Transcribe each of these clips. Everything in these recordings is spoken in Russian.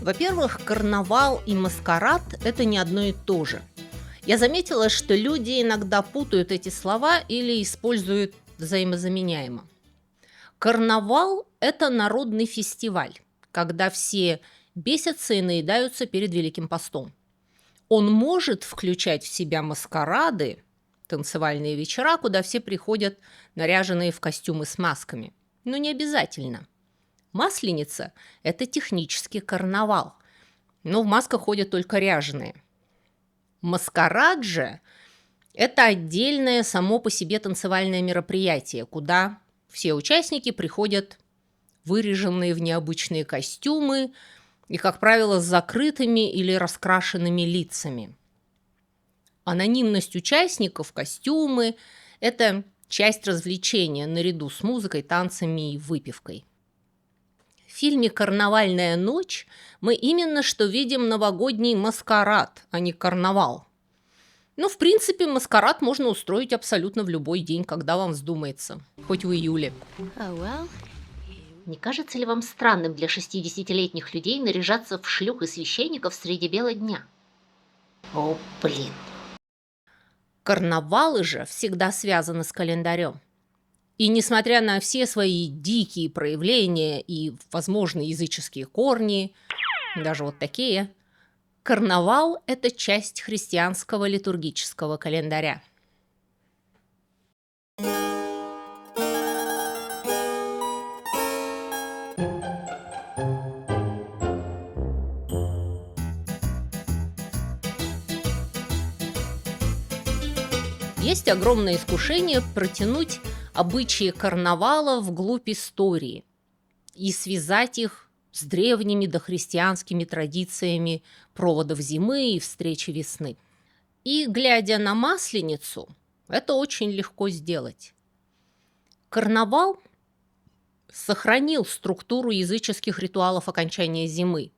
Во-первых, карнавал и маскарад – это не одно и то же. Я заметила, что люди иногда путают эти слова или используют взаимозаменяемо. Карнавал – это народный фестиваль, когда все бесятся и наедаются перед Великим постом. Он может включать в себя маскарады, танцевальные вечера, куда все приходят наряженные в костюмы с масками. Но не обязательно. Масленица – это технический карнавал, но в масках ходят только ряженые. Маскарад же – это отдельное само по себе танцевальное мероприятие, куда все участники приходят выряженные в необычные костюмы и, как правило, с закрытыми или раскрашенными лицами. Анонимность участников, костюмы – это часть развлечения наряду с музыкой, танцами и выпивкой. В фильме «Карнавальная ночь» мы именно что видим новогодний маскарад, а не карнавал. Ну, в принципе, маскарад можно устроить абсолютно в любой день, когда вам вздумается, хоть в июле. Не кажется ли вам странным для 60-летних людей наряжаться в шлюх и священников среди бела дня? О, блин. Карнавалы же всегда связаны с календарем. И несмотря на все свои дикие проявления и, возможно, языческие корни, даже вот такие, карнавал – это часть христианского литургического календаря. Есть огромное искушение протянуть обычаи карнавала вглубь истории и связать их с древними дохристианскими традициями проводов зимы и встречи весны. И, глядя на Масленицу, это очень легко сделать. Карнавал сохранил структуру языческих ритуалов окончания зимы.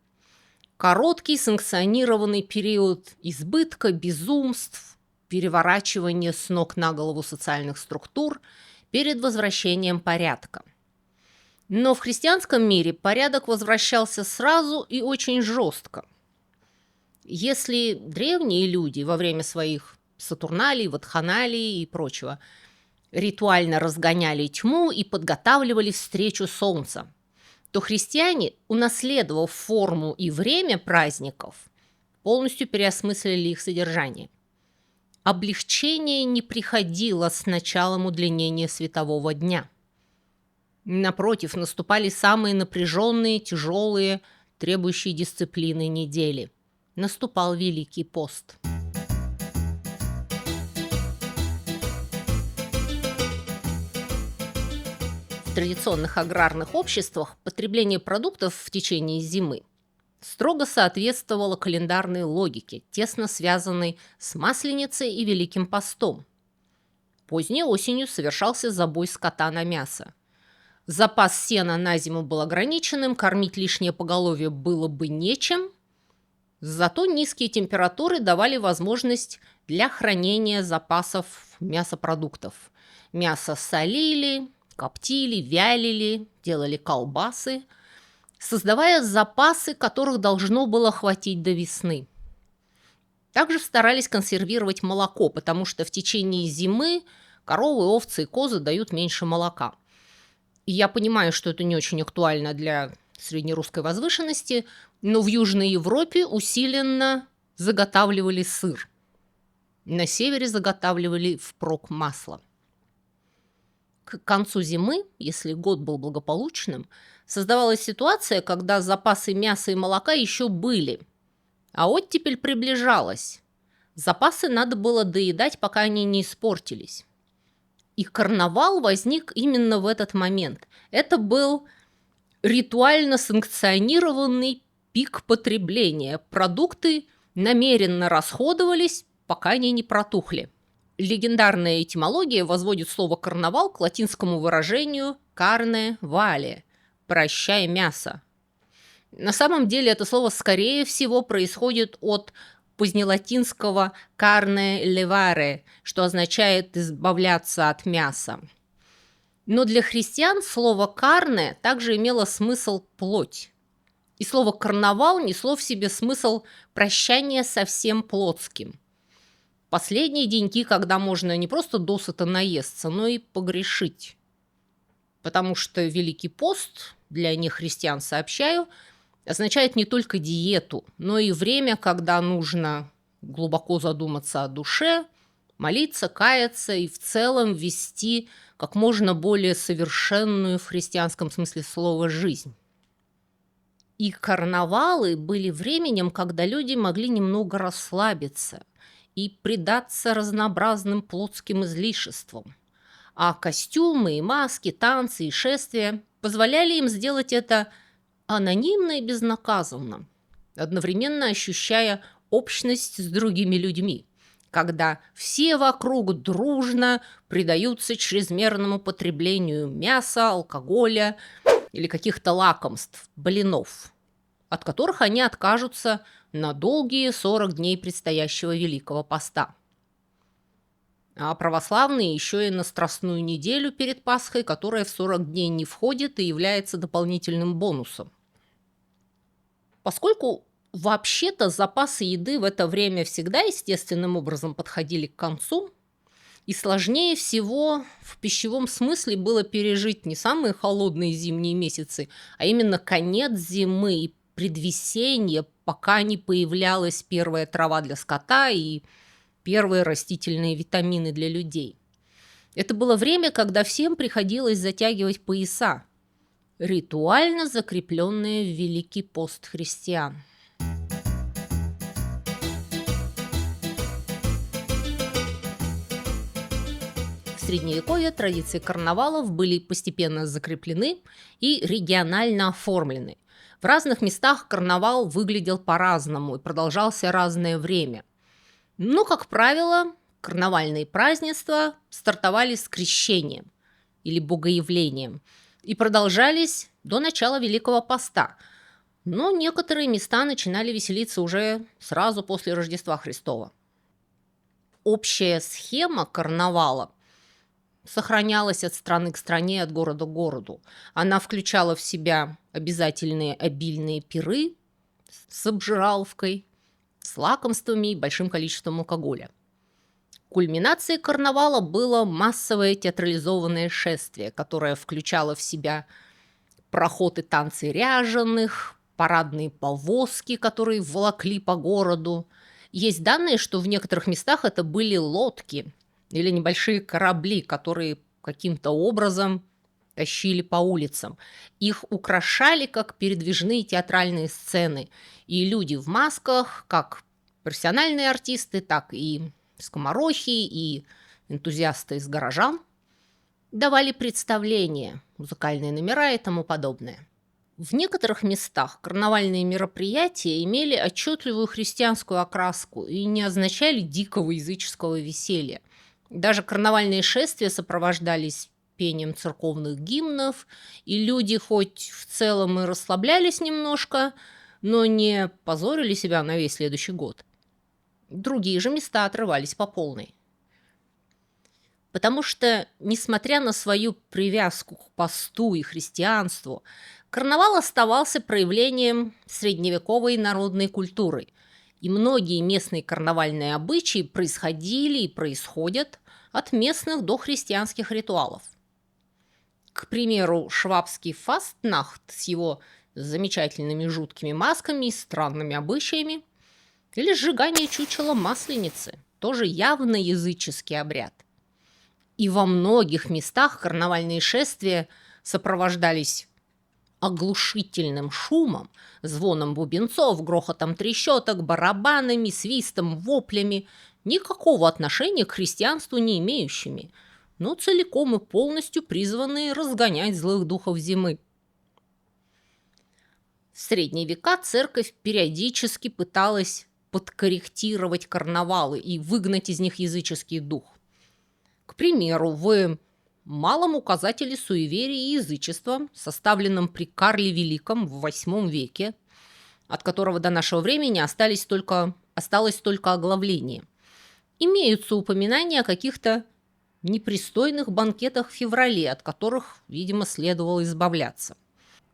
Короткий санкционированный период избытка, безумств, переворачивания с ног на голову социальных структур перед возвращением порядка. Но в христианском мире порядок возвращался сразу и очень жестко. Если древние люди во время своих сатурналий, вакханалий и прочего ритуально разгоняли тьму и подготавливали встречу солнца, то христиане, унаследовав форму и время праздников, полностью переосмыслили их содержание. Облегчение не приходило с началом удлинения светового дня. Напротив, наступали самые напряженные, тяжелые, требующие дисциплины недели. Наступал Великий пост. В традиционных аграрных обществах потребление продуктов в течение зимы строго соответствовало календарной логике, тесно связанной с Масленицей и Великим постом. Поздней осенью совершался забой скота на мясо. Запас сена на зиму был ограниченным, кормить лишнее поголовье было бы нечем, зато низкие температуры давали возможность для хранения запасов мясопродуктов. Мясо солили, коптили, вялили, делали колбасы, создавая запасы, которых должно было хватить до весны. Также старались консервировать молоко, потому что в течение зимы коровы, овцы и козы дают меньше молока. И я понимаю, что это не очень актуально для среднерусской возвышенности, но в Южной Европе усиленно заготавливали сыр. На севере заготавливали впрок масло. К концу зимы, если год был благополучным, создавалась ситуация, когда запасы мяса и молока еще были, а оттепель приближалась. Запасы надо было доедать, пока они не испортились. И карнавал возник именно в этот момент. Это был ритуально санкционированный пик потребления. Продукты намеренно расходовались, пока они не протухли. Легендарная этимология возводит слово «карнавал» к латинскому выражению «carne vale» – «прощай мясо». На самом деле это слово, скорее всего, происходит от позднелатинского «carne levare», что означает «избавляться от мяса». Но для христиан слово «carne» также имело смысл «плоть». И слово «карнавал» несло в себе смысл прощания со всем плотским. Последние деньки, когда можно не просто досыта наесться, но и погрешить. Потому что Великий пост, для нехристиан сообщаю, означает не только диету, но и время, когда нужно глубоко задуматься о душе, молиться, каяться и в целом вести как можно более совершенную в христианском смысле слова жизнь. И карнавалы были временем, когда люди могли немного расслабиться и предаться разнообразным плотским излишествам. А костюмы и маски, танцы и шествия позволяли им сделать это анонимно и безнаказанно, одновременно ощущая общность с другими людьми, когда все вокруг дружно предаются чрезмерному потреблению мяса, алкоголя или каких-то лакомств, блинов, от которых они откажутся на долгие 40 дней предстоящего Великого Поста. А православные еще и на Страстную неделю перед Пасхой, которая в 40 дней не входит и является дополнительным бонусом. Поскольку вообще-то запасы еды в это время всегда естественным образом подходили к концу, и сложнее всего в пищевом смысле было пережить не самые холодные зимние месяцы, а именно конец зимы и предвесенье, пока не появлялась первая трава для скота и первые растительные витамины для людей. Это было время, когда всем приходилось затягивать пояса, ритуально закрепленные в Великий пост христиан. В Средневековье традиции карнавалов были постепенно закреплены и регионально оформлены. В разных местах карнавал выглядел по-разному и продолжался разное время. Но, как правило, карнавальные празднества стартовали с крещением или богоявлением и продолжались до начала Великого Поста. Но некоторые места начинали веселиться уже сразу после Рождества Христова. Общая схема карнавала сохранялась от страны к стране, от города к городу. Она включала в себя обязательные обильные пиры с обжираловкой, с лакомствами и большим количеством алкоголя. Кульминацией карнавала было массовое театрализованное шествие, которое включало в себя проход и танцы ряженых, парадные повозки, которые волокли по городу. Есть данные, что в некоторых местах это были лодки или небольшие корабли, которые каким-то образом тащили по улицам. Их украшали как передвижные театральные сцены. И люди в масках, как профессиональные артисты, так и скоморохи, и энтузиасты из горожан, давали представления, музыкальные номера и тому подобное. В некоторых местах карнавальные мероприятия имели отчетливую христианскую окраску и не означали дикого языческого веселья. Даже карнавальные шествия сопровождались пением церковных гимнов, и люди хоть в целом и расслаблялись немножко, но не позорили себя на весь следующий год. Другие же места отрывались по полной. Потому что, несмотря на свою привязку к посту и христианству, карнавал оставался проявлением средневековой народной культуры, и многие местные карнавальные обычаи происходили и происходят от местных дохристианских ритуалов. К примеру, швабский фастнахт с его замечательными жуткими масками и странными обычаями, или сжигание чучела Масленицы, тоже явно языческий обряд. И во многих местах карнавальные шествия сопровождались оглушительным шумом, звоном бубенцов, грохотом трещоток, барабанами, свистом, воплями, никакого отношения к христианству не имеющими, но целиком и полностью призванные разгонять злых духов зимы. В средние века церковь периодически пыталась подкорректировать карнавалы и выгнать из них языческий дух. К примеру, в малом указателе суеверия и язычества, составленном при Карле Великом в VIII веке, от которого до нашего времени осталось только оглавление, имеются упоминания о каких-то непристойных банкетах в феврале, от которых, видимо, следовало избавляться.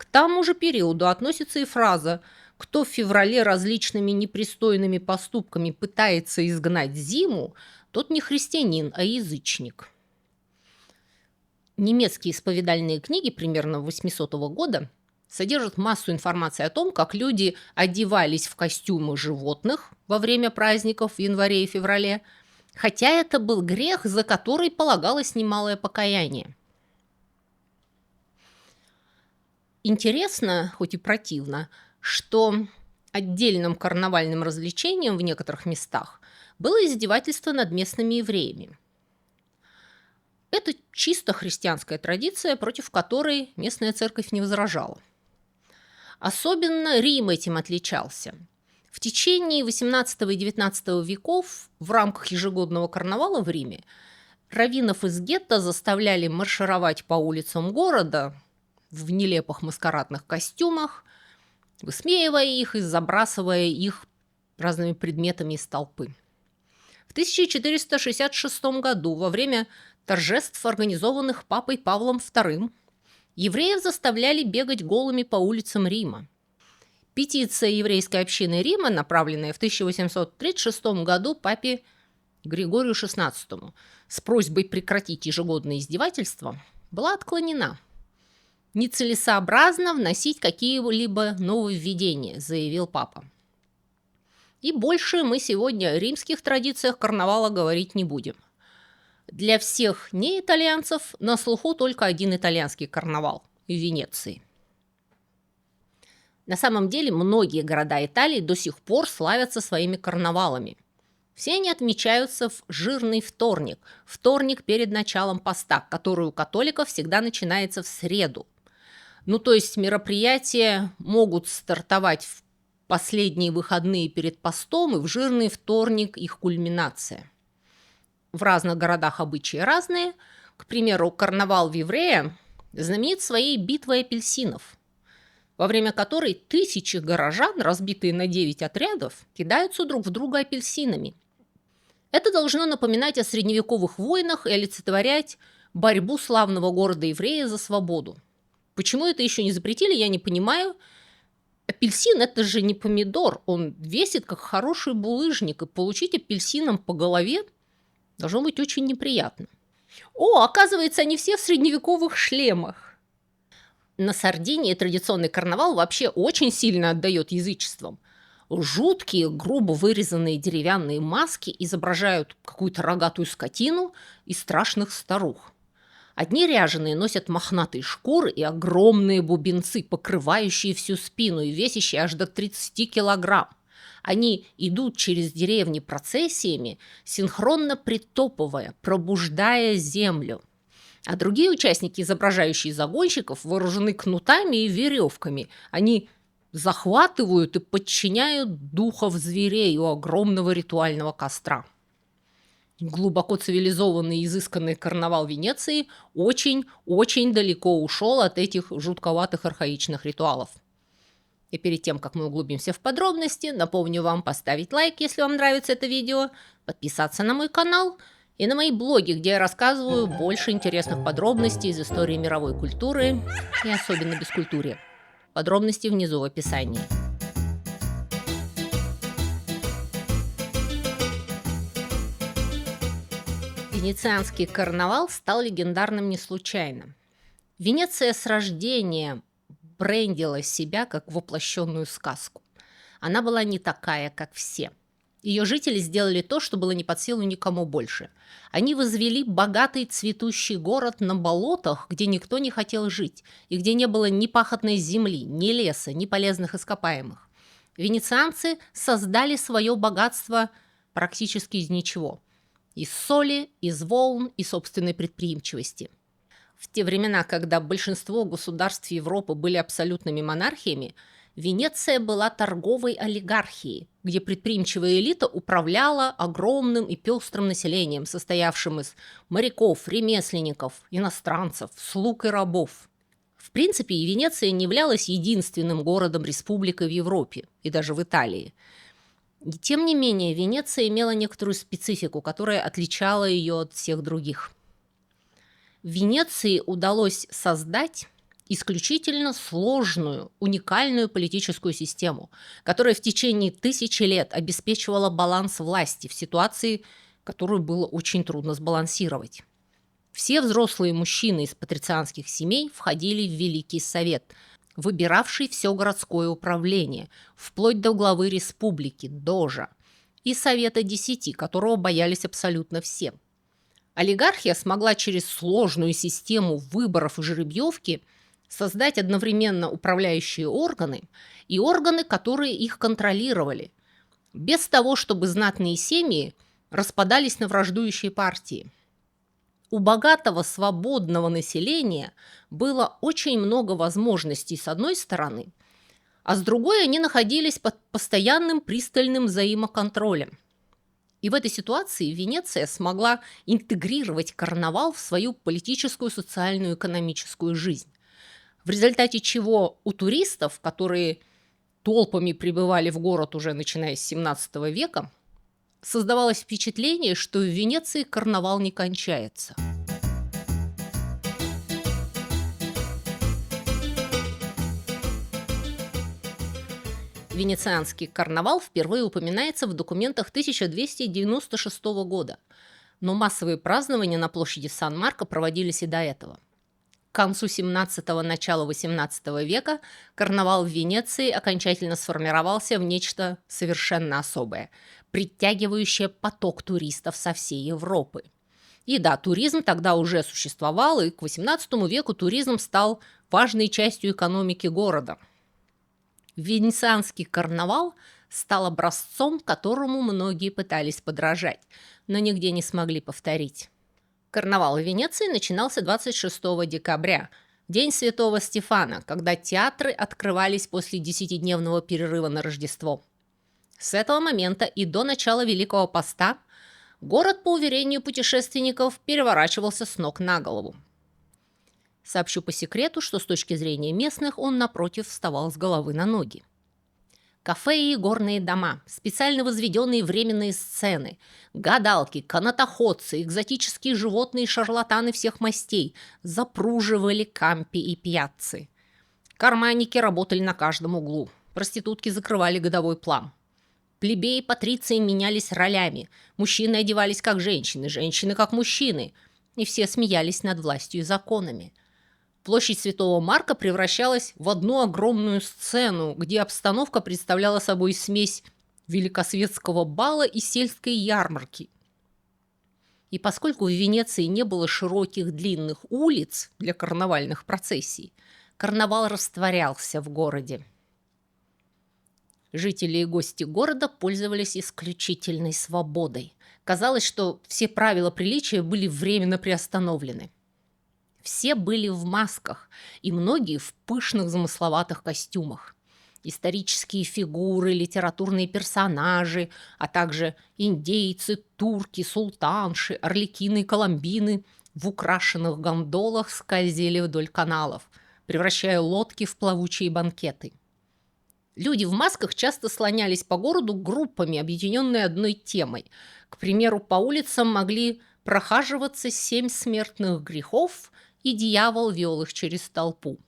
К тому же периоду относится и фраза «Кто в феврале различными непристойными поступками пытается изгнать зиму, тот не христианин, а язычник». Немецкие исповедальные книги примерно 800 года содержат массу информации о том, как люди одевались в костюмы животных во время праздников в январе и феврале, хотя это был грех, за который полагалось немалое покаяние. Интересно, хоть и противно, что отдельным карнавальным развлечением в некоторых местах было издевательство над местными евреями. Это чисто христианская традиция, против которой местная церковь не возражала. Особенно Рим этим отличался. В течение XVIII и XIX веков в рамках ежегодного карнавала в Риме раввинов из гетто заставляли маршировать по улицам города в нелепых маскарадных костюмах, высмеивая их и забрасывая их разными предметами из толпы. В 1466 году, во время торжеств, организованных папой Павлом II, евреев заставляли бегать голыми по улицам Рима. Петиция еврейской общины Рима, направленная в 1836 году папе Григорию XVI с просьбой прекратить ежегодные издевательства, была отклонена. «Нецелесообразно вносить какие-либо нововведения», заявил папа. И больше мы сегодня о римских традициях карнавала говорить не будем. Для всех неитальянцев на слуху только один итальянский карнавал – в Венеции. На самом деле многие города Италии до сих пор славятся своими карнавалами. Все они отмечаются в жирный вторник, вторник перед началом поста, который у католиков всегда начинается в среду. То есть мероприятия могут стартовать в последние выходные перед постом, и в жирный вторник их кульминация. В разных городах обычаи разные. К примеру, карнавал в Ивrea знаменит своей битвой апельсинов, во время которой тысячи горожан, разбитые на 9 отрядов, кидаются друг в друга апельсинами. Это должно напоминать о средневековых войнах и олицетворять борьбу славного города Иврея за свободу. Почему это еще не запретили, я не понимаю. Апельсин – это же не помидор, он весит как хороший булыжник, и получить апельсином по голове должно быть очень неприятно. Оказывается, они все в средневековых шлемах. На Сардинии традиционный карнавал вообще очень сильно отдает язычествам. Жуткие, грубо вырезанные деревянные маски изображают какую-то рогатую скотину и страшных старух. Одни ряженые носят мохнатые шкуры и огромные бубенцы, покрывающие всю спину и весящие аж до 30 килограмм. Они идут через деревни процессиями, синхронно притопывая, пробуждая землю. А другие участники, изображающие загонщиков, вооружены кнутами и веревками. Они захватывают и подчиняют духов зверей у огромного ритуального костра. Глубоко цивилизованный и изысканный карнавал Венеции очень-очень далеко ушел от этих жутковатых архаичных ритуалов. И перед тем, как мы углубимся в подробности, напомню вам поставить лайк, если вам нравится это видео, подписаться на мой канал и на мои блоги, где я рассказываю больше интересных подробностей из истории мировой культуры и особенно бескультурья. Подробности внизу в описании. Венецианский карнавал стал легендарным не случайно. Венеция с рождения брендила себя как воплощенную сказку. Она была не такая, как все. Ее жители сделали то, что было не под силу никому больше. Они возвели богатый цветущий город на болотах, где никто не хотел жить, и где не было ни пахотной земли, ни леса, ни полезных ископаемых. Венецианцы создали свое богатство практически из ничего. Из соли, из волн и собственной предприимчивости. В те времена, когда большинство государств Европы были абсолютными монархиями, Венеция была торговой олигархией, где предприимчивая элита управляла огромным и пестрым населением, состоявшим из моряков, ремесленников, иностранцев, слуг и рабов. В принципе, и Венеция не являлась единственным городом-республикой в Европе, и даже в Италии. И тем не менее, Венеция имела некоторую специфику, которая отличала ее от всех других. В Венеции удалось создать исключительно сложную, уникальную политическую систему, которая в течение тысячи лет обеспечивала баланс власти в ситуации, которую было очень трудно сбалансировать. Все взрослые мужчины из патрицианских семей входили в Великий Совет, выбиравший все городское управление, вплоть до главы республики, дожа, и Совета 10, которого боялись абсолютно все. Олигархия смогла через сложную систему выборов и жеребьевки создать одновременно управляющие органы и органы, которые их контролировали, без того, чтобы знатные семьи распадались на враждующие партии. У богатого свободного населения было очень много возможностей с одной стороны, а с другой они находились под постоянным пристальным взаимоконтролем. И в этой ситуации Венеция смогла интегрировать карнавал в свою политическую, социальную, экономическую жизнь. В результате чего у туристов, которые толпами прибывали в город уже начиная с 17 века, создавалось впечатление, что в Венеции карнавал не кончается. Венецианский карнавал впервые упоминается в документах 1296 года, но массовые празднования на площади Сан-Марко проводились и до этого. К концу 17-го, начала 18 века карнавал в Венеции окончательно сформировался в нечто совершенно особое, притягивающее поток туристов со всей Европы. И да, туризм тогда уже существовал, и к 18 веку туризм стал важной частью экономики города. Венецианский карнавал стал образцом, которому многие пытались подражать, но нигде не смогли повторить. Карнавал в Венеции начинался 26 декабря, День Святого Стефана, когда театры открывались после 10-дневного перерыва на Рождество. С этого момента и до начала Великого Поста город, по уверению путешественников, переворачивался с ног на голову. Сообщу по секрету, что с точки зрения местных он, напротив, вставал с головы на ноги. Кафе и горные дома, специально возведенные временные сцены, гадалки, канатоходцы, экзотические животные и шарлатаны всех мастей запруживали кампи и пьяцци. Карманники работали на каждом углу, проститутки закрывали годовой план. Плебеи и патриции менялись ролями, мужчины одевались как женщины, женщины как мужчины, и все смеялись над властью и законами. Площадь Святого Марка превращалась в одну огромную сцену, где обстановка представляла собой смесь великосветского бала и сельской ярмарки. И поскольку в Венеции не было широких длинных улиц для карнавальных процессий, карнавал растворялся в городе. Жители и гости города пользовались исключительной свободой. Казалось, что все правила приличия были временно приостановлены. Все были в масках, и многие в пышных замысловатых костюмах. Исторические фигуры, литературные персонажи, а также индейцы, турки, султанши, орликины и коломбины в украшенных гондолах скользили вдоль каналов, превращая лодки в плавучие банкеты. Люди в масках часто слонялись по городу группами, объединенные одной темой. К примеру, по улицам могли прохаживаться 7 смертных грехов, и дьявол вел их через толпу.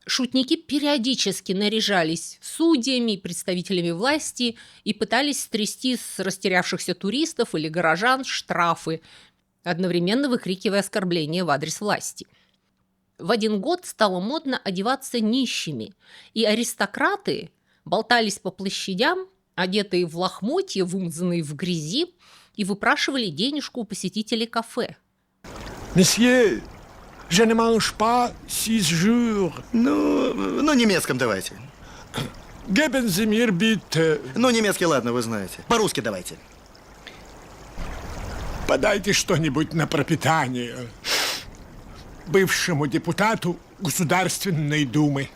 Шутники периодически наряжались судьями и представителями власти и пытались стрясти с растерявшихся туристов или горожан штрафы, одновременно выкрикивая оскорбления в адрес власти. В один год стало модно одеваться нищими, и аристократы болтались по площадям, одетые в лохмотья, вымазанные в грязи, и выпрашивали денежку у посетителей кафе. Месье, je ne mange pas 6 jours. Ну, немецком давайте. Geben Sie mir bitte. Ну, немецкий, ладно, вы знаете. По-русски давайте. Подайте что-нибудь на пропитание бывшему депутату Государственной Думы.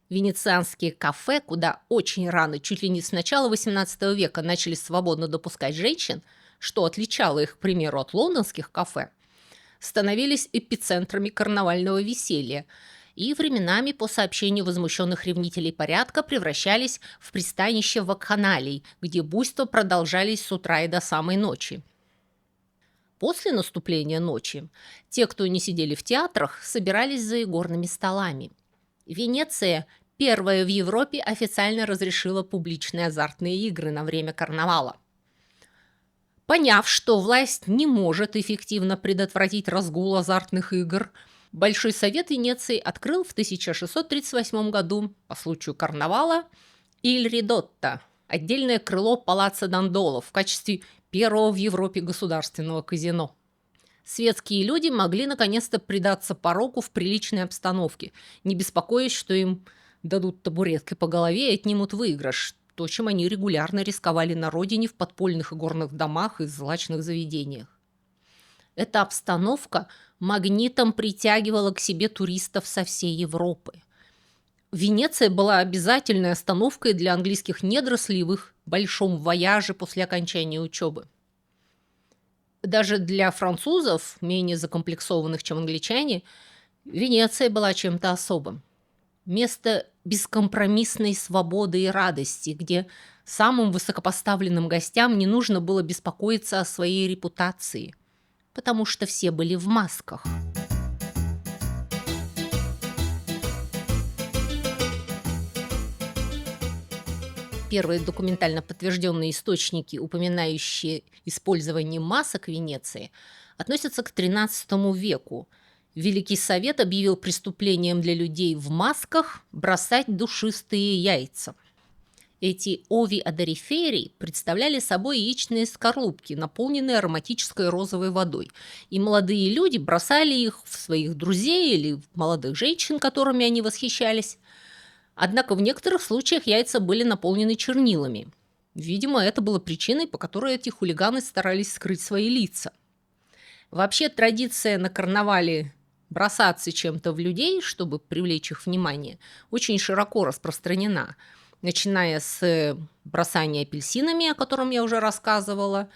Венецианские кафе, куда очень рано, чуть ли не с начала XVIII века, начали свободно допускать женщин, что отличало их, к примеру, от лондонских кафе, становились эпицентрами карнавального веселья и временами, по сообщению возмущенных ревнителей порядка, превращались в пристанище вакханалий, где буйства продолжались с утра и до самой ночи. После наступления ночи те, кто не сидели в театрах, собирались за игорными столами. Венеция первая в Европе официально разрешила публичные азартные игры на время карнавала. Поняв, что власть не может эффективно предотвратить разгул азартных игр, Большой совет Венеции открыл в 1638 году по случаю карнавала «Иль Ридотто» – отдельное крыло Палаццо Дандоло в качестве первого в Европе государственного казино. Светские люди могли наконец-то предаться пороку в приличной обстановке, не беспокоясь, что им дадут табуреткой по голове и отнимут выигрыш, то, чем они регулярно рисковали на родине в подпольных игорных домах и злачных заведениях. Эта обстановка магнитом притягивала к себе туристов со всей Европы. Венеция была обязательной остановкой для английских недорослей в их большом вояже после окончания учебы. Даже для французов, менее закомплексованных, чем англичане, Венеция была чем-то особым. Место бескомпромиссной свободы и радости, где самым высокопоставленным гостям не нужно было беспокоиться о своей репутации, потому что все были в масках. Первые документально подтвержденные источники, упоминающие использование масок в Венеции, относятся к XIII веку. Великий Совет объявил преступлением для людей в масках бросать душистые яйца. Эти ови одориферий представляли собой яичные скорлупки, наполненные ароматической розовой водой, и молодые люди бросали их в своих друзей или в молодых женщин, которыми они восхищались. Однако в некоторых случаях яйца были наполнены чернилами. Видимо, это было причиной, по которой эти хулиганы старались скрыть свои лица. Вообще, традиция на карнавале бросаться чем-то в людей, чтобы привлечь их внимание, очень широко распространена, начиная с бросания апельсинами, о котором я уже рассказывала,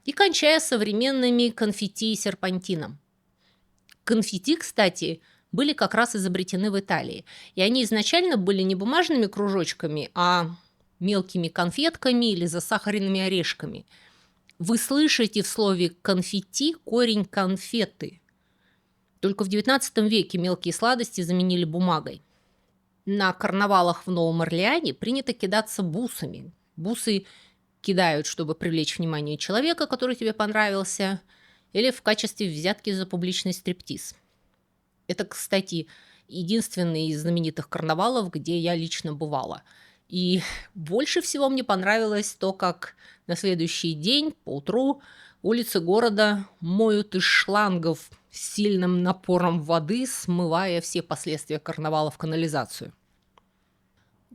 и кончая современными конфетти и серпантином. Конфетти, кстати, были как раз изобретены в Италии, и они изначально были не бумажными кружочками, а мелкими конфетками или засахаренными орешками. Вы слышите в слове «конфетти» корень «конфеты». Только в XIX веке мелкие сладости заменили бумагой. На карнавалах в Новом Орлеане принято кидаться бусами. Бусы кидают, чтобы привлечь внимание человека, который тебе понравился, или в качестве взятки за публичный стриптиз. Это, кстати, единственный из знаменитых карнавалов, где я лично бывала. И больше всего мне понравилось то, как на следующий день, поутру, улицы города моют из шлангов с сильным напором воды, смывая все последствия карнавала в канализацию.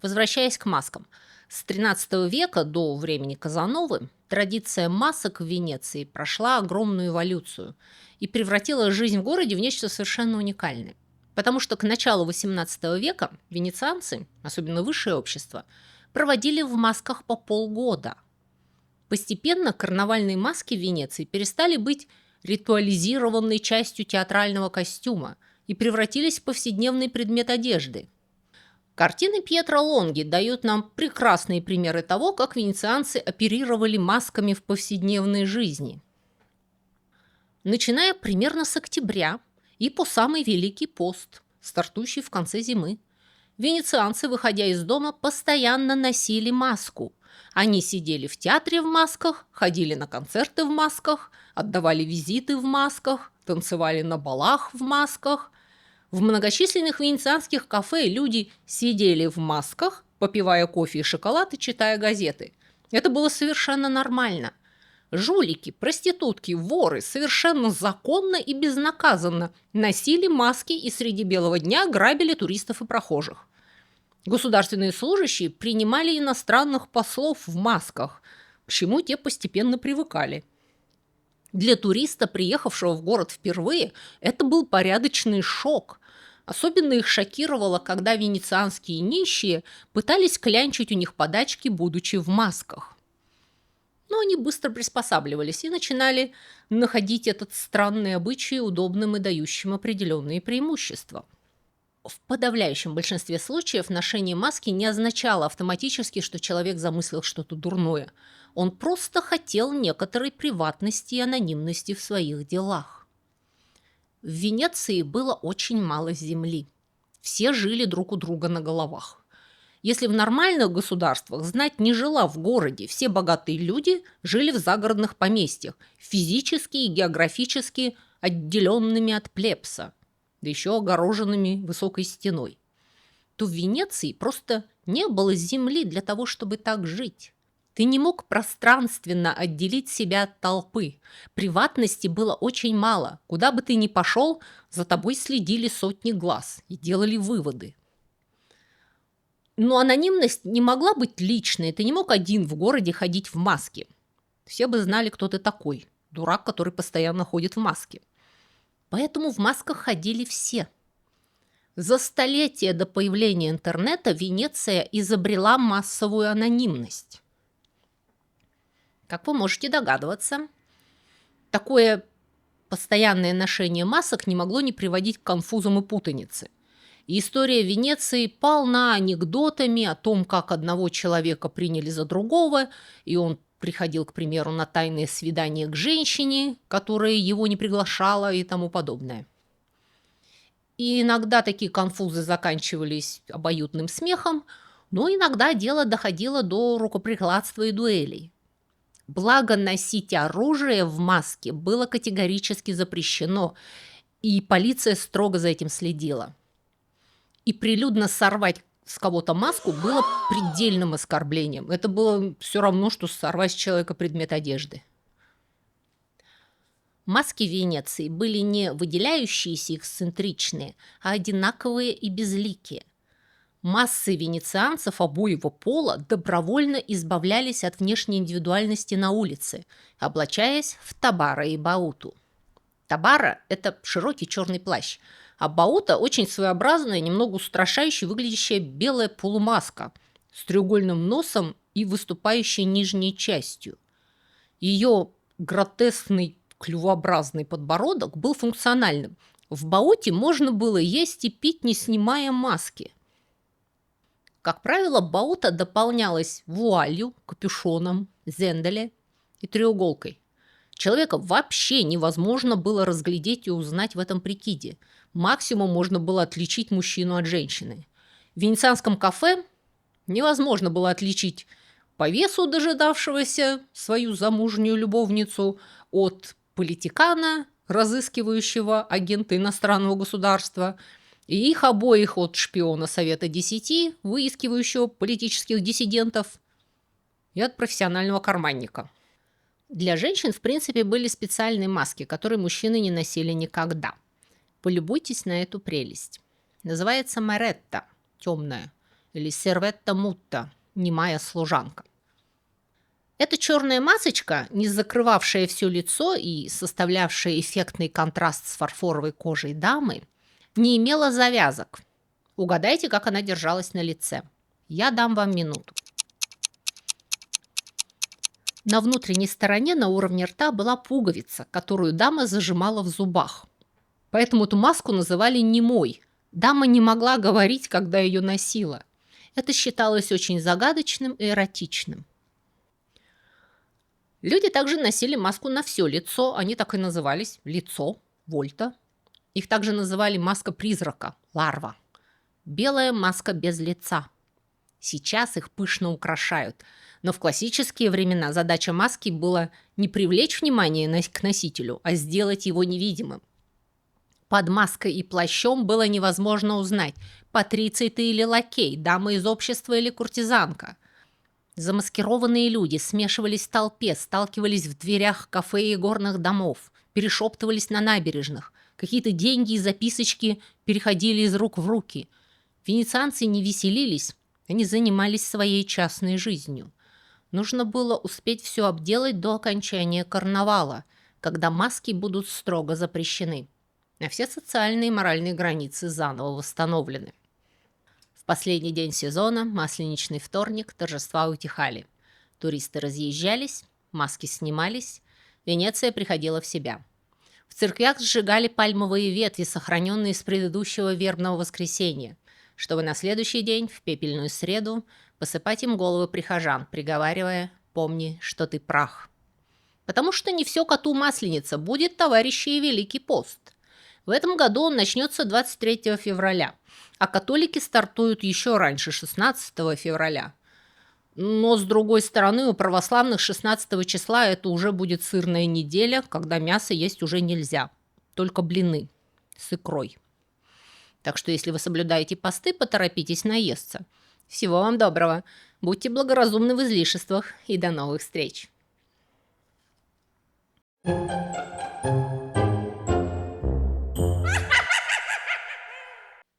Возвращаясь к маскам. С XIII века до времени Казановы традиция масок в Венеции прошла огромную эволюцию и превратила жизнь в городе в нечто совершенно уникальное. Потому что к началу XVIII века венецианцы, особенно высшее общество, проводили в масках по полгода. Постепенно карнавальные маски в Венеции перестали быть ритуализированной частью театрального костюма и превратились в повседневный предмет одежды. Картины Пьетро Лонги дают нам прекрасные примеры того, как венецианцы оперировали масками в повседневной жизни. Начиная примерно с октября и по самый Великий пост, стартующий в конце зимы, венецианцы, выходя из дома, постоянно носили маску. Они сидели в театре в масках, ходили на концерты в масках, отдавали визиты в масках, танцевали на балах в масках. В многочисленных венецианских кафе люди сидели в масках, попивая кофе и шоколад и читая газеты. Это было совершенно нормально. Жулики, проститутки, воры совершенно законно и безнаказанно носили маски и среди белого дня грабили туристов и прохожих. Государственные служащие принимали иностранных послов в масках, к чему те постепенно привыкали. Для туриста, приехавшего в город впервые, это был порядочный шок. Особенно их шокировало, когда венецианские нищие пытались клянчить у них подачки, будучи в масках. Но они быстро приспосабливались и начинали находить этот странный обычай удобным и дающим определенные преимущества. В подавляющем большинстве случаев ношение маски не означало автоматически, что человек замыслил что-то дурное. Он просто хотел некоторой приватности и анонимности в своих делах. В Венеции было очень мало земли. Все жили друг у друга на головах. Если в нормальных государствах знать не жила в городе, все богатые люди жили в загородных поместьях, физически и географически отделенными от плебса, да еще огороженными высокой стеной, то в Венеции просто не было земли для того, чтобы так жить. Ты не мог пространственно отделить себя от толпы. Приватности было очень мало. Куда бы ты ни пошел, за тобой следили сотни глаз и делали выводы. Но анонимность не могла быть личной. Ты не мог один в городе ходить в маске. Все бы знали, кто ты такой. Дурак, который постоянно ходит в маске. Поэтому в масках ходили все. За столетия до появления интернета Венеция изобрела массовую анонимность. Как вы можете догадываться, такое постоянное ношение масок не могло не приводить к конфузам и путанице. И история Венеции полна анекдотами о том, как одного человека приняли за другого, и он приходил, к примеру, на тайное свидание к женщине, которая его не приглашала и тому подобное. И иногда такие конфузы заканчивались обоюдным смехом, но иногда дело доходило до рукоприкладства и дуэлей. Благо, носить оружие в маске было категорически запрещено, и полиция строго за этим следила. И прилюдно сорвать с кого-то маску было предельным оскорблением. Это было все равно, что сорвать с человека предмет одежды. Маски в Венеции были не выделяющиеся эксцентричные, а одинаковые и безликие. Массы венецианцев обоего пола добровольно избавлялись от внешней индивидуальности на улице, облачаясь в табара и бауту. Табара – это широкий черный плащ, а баута – очень своеобразная, немного устрашающе выглядящая белая полумаска с треугольным носом и выступающей нижней частью. Ее гротескный клювообразный подбородок был функциональным. В бауте можно было есть и пить, не снимая маски. Как правило, баута дополнялась вуалью, капюшоном, зенделе и треуголкой. Человека вообще невозможно было разглядеть и узнать в этом прикиде. Максимум можно было отличить мужчину от женщины. В венецианском кафе невозможно было отличить повесу, дожидавшегося свою замужнюю любовницу, от политикана, разыскивающего агента иностранного государства, и их обоих от шпиона Совета 10, выискивающего политических диссидентов, и от профессионального карманника. Для женщин, в принципе, были специальные маски, которые мужчины не носили никогда. Полюбуйтесь на эту прелесть. Называется маретта, темная, или серветта мутта, немая служанка. Эта черная масочка, не закрывавшая все лицо и составлявшая эффектный контраст с фарфоровой кожей дамы, не имела завязок. Угадайте, как она держалась на лице. Я дам вам минуту. На внутренней стороне на уровне рта была пуговица, которую дама зажимала в зубах. Поэтому эту маску называли немой. Дама не могла говорить, когда ее носила. Это считалось очень загадочным и эротичным. Люди также носили маску на все лицо, они так и назывались – лицо, вольта. Их также называли маска призрака, ларва. Белая маска без лица. Сейчас их пышно украшают. Но в классические времена задача маски была не привлечь внимание к носителю, а сделать его невидимым. Под маской и плащом было невозможно узнать, патриций ты или лакей, дама из общества или куртизанка. Замаскированные люди смешивались в толпе, сталкивались в дверях кафе и горных домов, перешептывались на набережных. Какие-то деньги и записочки переходили из рук в руки. Венецианцы не веселились, они занимались своей частной жизнью. Нужно было успеть все обделать до окончания карнавала, когда маски будут строго запрещены, а все социальные и моральные границы заново восстановлены. В последний день сезона, масленичный вторник, торжества утихали. Туристы разъезжались, маски снимались, Венеция приходила в себя. В церквях сжигали пальмовые ветви, сохраненные с предыдущего вербного воскресенья, чтобы на следующий день, в пепельную среду, посыпать им головы прихожан, приговаривая: «Помни, что ты прах». Потому что не все коту масленица, будет, товарищи, и Великий пост. В этом году он начнется 23 февраля, а католики стартуют еще раньше, 16 февраля. Но, с другой стороны, у православных 16 числа это уже будет сырная неделя, когда мясо есть уже нельзя, только блины с икрой. Так что, если вы соблюдаете посты, поторопитесь наесться. Всего вам доброго, будьте благоразумны в излишествах и до новых встреч.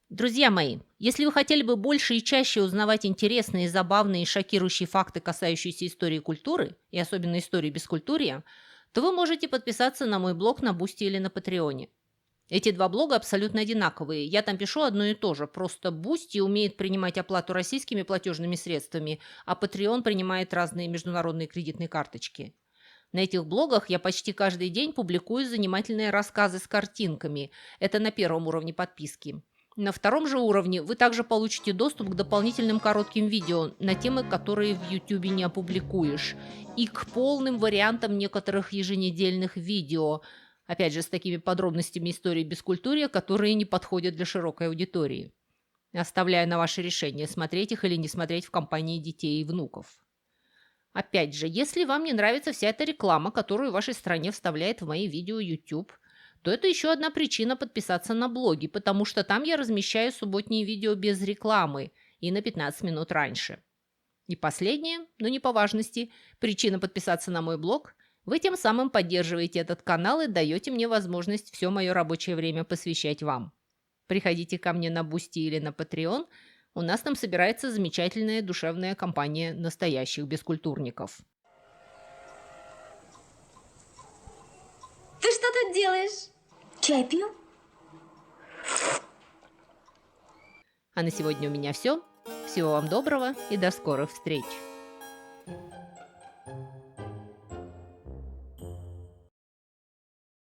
Друзья мои, если вы хотели бы больше и чаще узнавать интересные, забавные и шокирующие факты, касающиеся истории и культуры, и особенно истории бескультурья, то вы можете подписаться на мой блог на Бусти или на Патреоне. Эти два блога абсолютно одинаковые. Я там пишу одно и то же, просто Бусти умеет принимать оплату российскими платежными средствами, а Patreon принимает разные международные кредитные карточки. На этих блогах я почти каждый день публикую занимательные рассказы с картинками. Это на первом уровне подписки. На втором же уровне вы также получите доступ к дополнительным коротким видео на темы, которые в YouTube не опубликуешь, и к полным вариантам некоторых еженедельных видео, опять же с такими подробностями истории бескультурья, которые не подходят для широкой аудитории. Оставляю на ваше решение, смотреть их или не смотреть в компании детей и внуков. Опять же, если вам не нравится вся эта реклама, которую в вашей стране вставляет в мои видео YouTube, то это еще одна причина подписаться на блоги, потому что там я размещаю субботние видео без рекламы и на 15 минут раньше. И последнее, но не по важности, причина подписаться на мой блог – вы тем самым поддерживаете этот канал и даете мне возможность все мое рабочее время посвящать вам. Приходите ко мне на Бусти или на Patreon, у нас там собирается замечательная душевная компания настоящих бескультурников. Ты что тут делаешь? Чай пью? А на сегодня у меня все. Всего вам доброго и до скорых встреч!